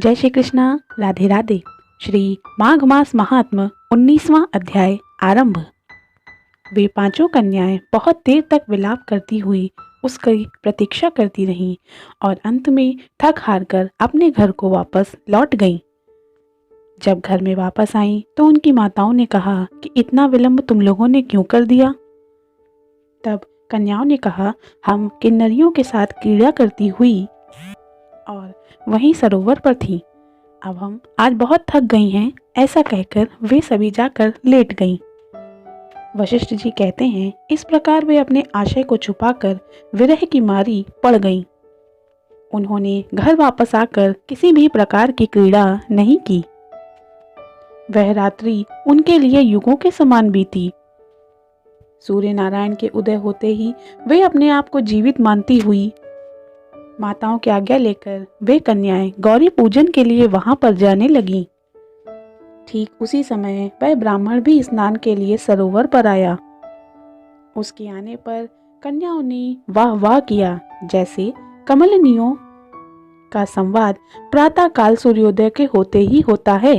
जय श्री कृष्णा। राधे राधे। श्री माघ मास महात्म 19वां अध्याय आरंभ। वे पांचों कन्याएं बहुत देर तक विलाप करती हुई उसकी प्रतीक्षा करती रहीं और अंत में थक हार कर अपने घर को वापस लौट गईं। जब घर में वापस आईं तो उनकी माताओं ने कहा कि इतना विलंब तुम लोगों ने क्यों कर दिया। तब कन्याओं ने कहा, हम किन्नरियों के साथ क्रीड़ा करती हुई और वहीं सरोवर पर थीं। अब हम आज बहुत थक गई हैं, ऐसा कहकर वे सभी जाकर लेट गईं। वशिष्ठ जी कहते हैं, इस प्रकार वे अपने आशय को छुपाकर विरह की मारी पड़ गईं। उन्होंने घर वापस आकर किसी भी प्रकार की क्रीड़ा नहीं की। वह रात्रि उनके लिए युगों के समान बीती। सूर्य नारायण के उदय होते ही वे अपने आप को जीवित मानती हुई माताओं की आज्ञा लेकर वे कन्याएं गौरी पूजन के लिए वहां पर जाने लगीं। ठीक उसी समय वह ब्राह्मण भी स्नान के लिए सरोवर पर आया। उसके आने पर कन्याओं ने वाह वाह किया, जैसे कमलिनियों का संवाद प्रातः काल सूर्योदय के होते ही होता है।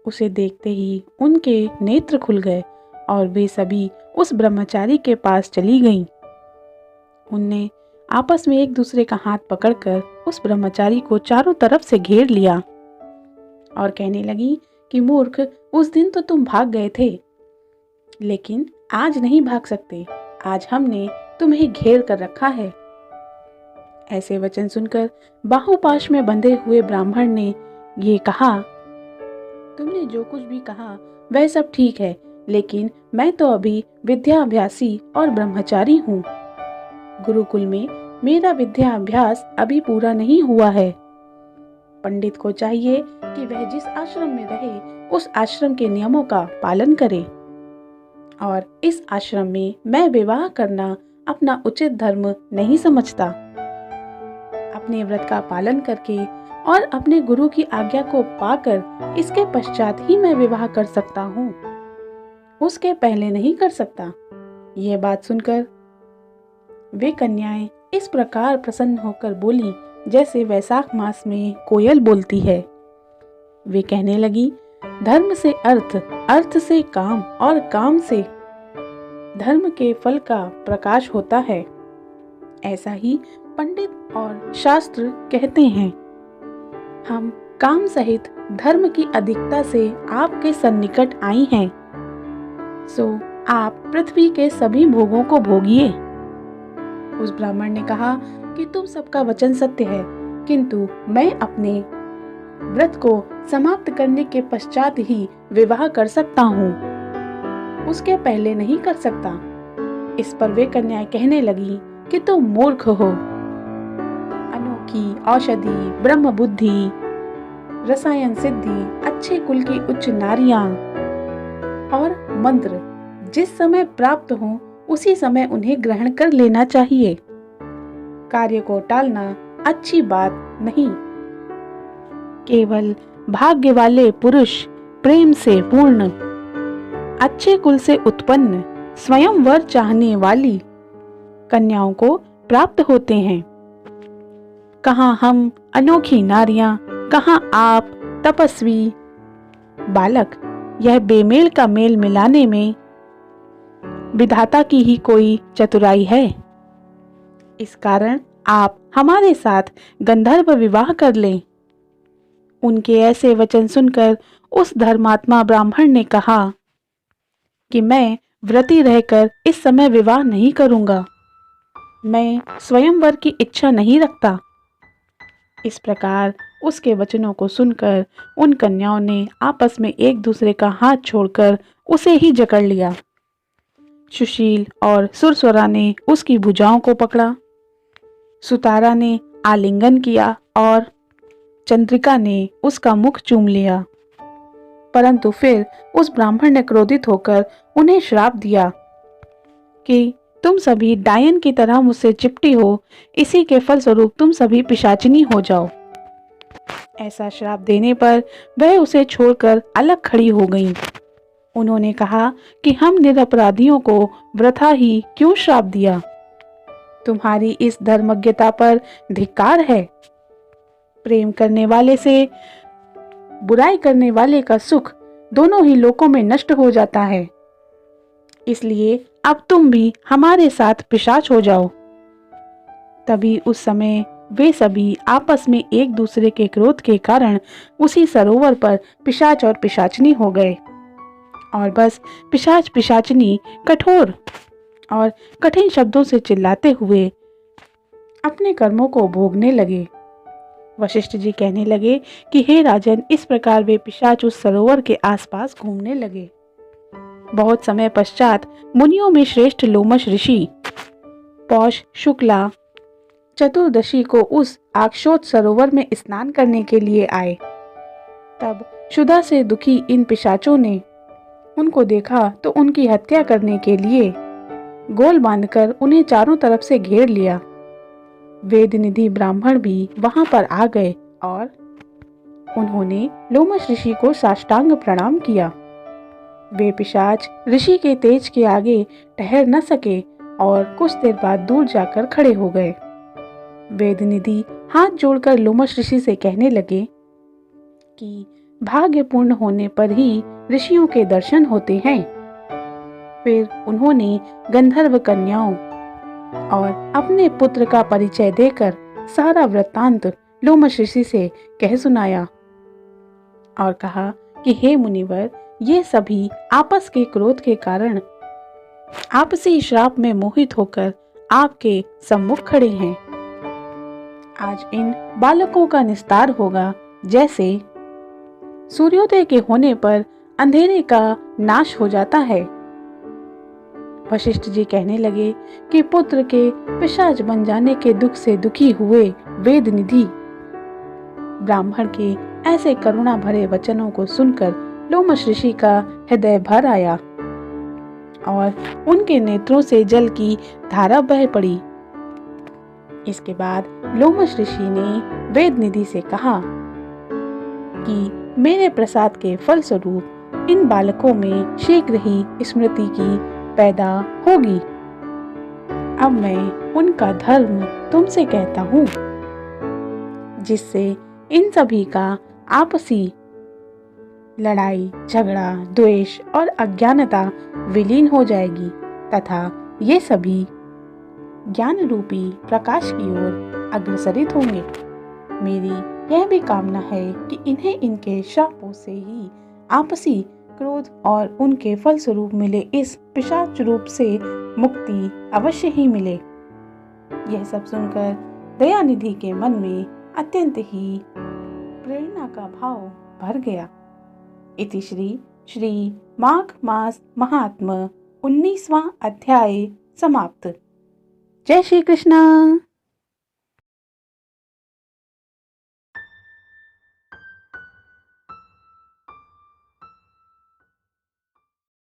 उसे देखते ही उनके नेत्र खुल गए और वे सभी उस ब्रह्मचारी के पास चली गईं। उनने आपस में एक दूसरे का हाथ पकड़कर उस ब्रह्मचारी को चारों तरफ से घेर लिया और कहने लगी कि मूर्ख, उस दिन तो तुम भाग गए थे, लेकिन आज नहीं भाग सकते। आज हमने तुम्हें घेर कर रखा है। ऐसे वचन सुनकर बाहुपाश में बंधे हुए ब्राह्मण ने ये कहा, तुमने जो कुछ भी कहा वह सब ठीक है, लेकिन मैं तो अभी विद्याभ्यासी और ब्रह्मचारी हूँ। गुरुकुल में मेरा विद्या अभ्यास अभी पूरा नहीं हुआ है। पंडित को चाहिए कि वह जिस आश्रम में रहे उस आश्रम के नियमों का पालन करे, और इस आश्रम में मैं विवाह करना अपना उचित धर्म नहीं समझता। अपने व्रत का पालन करके और अपने गुरु की आज्ञा को पाकर इसके पश्चात ही मैं विवाह कर सकता हूँ, उसके पहले नहीं कर सकता। यह बात सुनकर वे कन्याएं इस प्रकार प्रसन्न होकर बोली जैसे वैशाख मास में कोयल बोलती है। वे कहने लगी, धर्म से अर्थ, अर्थ से काम और काम से धर्म के फल का प्रकाश होता है। ऐसा ही पंडित और शास्त्र कहते हैं। हम काम सहित धर्म की अधिकता से आपके सन्निकट आई हैं, सो आप पृथ्वी के सभी भोगों को भोगिए। उस ब्राह्मण ने कहा कि तुम सबका वचन सत्य है, किंतु मैं अपने व्रत को समाप्त करने के पश्चात ही विवाह कर सकता हूँ, उसके पहले नहीं कर सकता। इस पर वे कन्याएं कहने लगी कि तुम मूर्ख हो। अनोखी औषधि, ब्रह्म बुद्धि, रसायन सिद्धि, अच्छे कुल की उच्च नारियां और मंत्र जिस समय प्राप्त हो उसी समय उन्हें ग्रहण कर लेना चाहिए। कार्य को टालना अच्छी बात नहीं। केवल भाग्य वाले पुरुष प्रेम से पूर्ण, अच्छे कुल से उत्पन्न, स्वयं वर चाहने वाली कन्याओं को प्राप्त होते हैं। कहाँ हम अनोखी नारियां, कहाँ आप तपस्वी बालक। यह बेमेल का मेल मिलाने में विधाता की ही कोई चतुराई है। इस कारण आप हमारे साथ गंधर्व विवाह कर लें। उनके ऐसे वचन सुनकर उस धर्मात्मा ब्राह्मण ने कहा कि मैं व्रती रहकर इस समय विवाह नहीं करूंगा। मैं स्वयंवर की इच्छा नहीं रखता। इस प्रकार उसके वचनों को सुनकर उन कन्याओं ने आपस में एक दूसरे का हाथ छोड़कर उसे ही जकड़ लिया। सुशील और सुरस्वरा ने उसकी भुजाओं को पकड़ा, सुतारा ने आलिंगन किया और चंद्रिका ने उसका मुख चूम लिया। परंतु फिर उस ब्राह्मण ने क्रोधित होकर उन्हें श्राप दिया कि तुम सभी डायन की तरह मुझसे चिपटी हो, इसी के फलस्वरूप तुम सभी पिशाचिनी हो जाओ। ऐसा श्राप देने पर वह उसे छोड़कर अलग खड़ी हो गईं। उन्होंने कहा कि हम निरपराधियों को वृथा ही क्यों श्राप दिया। तुम्हारी इस धर्मज्ञता पर धिक्कार है। प्रेम करने वाले से बुराई करने वाले का सुख दोनों ही लोकों में नष्ट हो जाता है। इसलिए अब तुम भी हमारे साथ पिशाच हो जाओ। तभी उस समय वे सभी आपस में एक दूसरे के क्रोध के कारण उसी सरोवर पर पिशाच और पिशाचनी हो गए और बस पिशाच पिशाचनी कठोर और कठिन शब्दों से चिल्लाते हुए अपने कर्मों को भोगने लगे। वशिष्ठ जी कहने लगे कि हे राजन, इस प्रकार वे पिशाच उस सरोवर के आसपास घूमने लगे। बहुत समय पश्चात मुनियों में श्रेष्ठ लोमश ऋषि पौष शुक्ला चतुर्दशी को उस आक्षोत सरोवर में स्नान करने के लिए आए। तब क्षुधा से दुखी इन पिशाचों ने उनको देखा तो उनकी हत्या करने के लिए गोल बांधकर उन्हें चारों तरफ से घेर लिया। वेद निधि ब्राह्मण भी वहां पर आ गए और उन्होंने लोमश ऋषि को साष्टांग प्रणाम किया। वे पिशाच ऋषि के तेज के आगे ठहर न सके और कुछ देर बाद दूर जाकर खड़े हो गए। वेद निधि हाथ जोड़कर लोमश ऋषि से कहने लगे कि भाग्यपूर्ण होने पर ही ऋषियों के दर्शन होते हैं। फिर उन्होंने गंधर्व कन्याओं और अपने पुत्र का परिचय देकर सारा वृत्तांत लोमश ऋषि से कह सुनाया और कहा कि हे मुनिवर, ये सभी आपस के क्रोध के कारण आपसी श्राप में मोहित होकर आपके सम्मुख खड़े हैं। आज इन बालकों का निस्तार होगा, जैसे सूर्योदय के होने पर अंधेरे का नाश हो जाता है। वशिष्ठ जी कहने लगे कि पुत्र के पिशाच बन जाने के दुख से दुखी हुए वेद निधि ब्राह्मण के ऐसे करुणा भरे वचनों को सुनकर लोमश ऋषि का हृदय भर आया और उनके नेत्रों से जल की धारा बह पड़ी। इसके बाद लोमश ऋषि ने वेद निधि से कहा कि मेरे प्रसाद के फलस्वरूप इन बालकों में शीघ्र ही स्मृति की पैदा होगी। अब मैं उनका धर्म तुमसे कहता हूँ, जिससे इन सभी का आपसी लड़ाई झगड़ा द्वेष और अज्ञानता विलीन हो जाएगी तथा ये सभी ज्ञान रूपी प्रकाश की ओर अग्रसरित होंगे। मेरी यह भी कामना है कि इन्हें इनके शापों से ही आपसी क्रोध और उनके फलस्वरूप मिले इस पिशाच रूप से मुक्ति अवश्य ही मिले। यह सब सुनकर दयानिधि के मन में अत्यंत ही प्रेरणा का भाव भर गया। इति श्री माघ मास महात्म्य 19वां अध्याय समाप्त। जय श्री कृष्ण।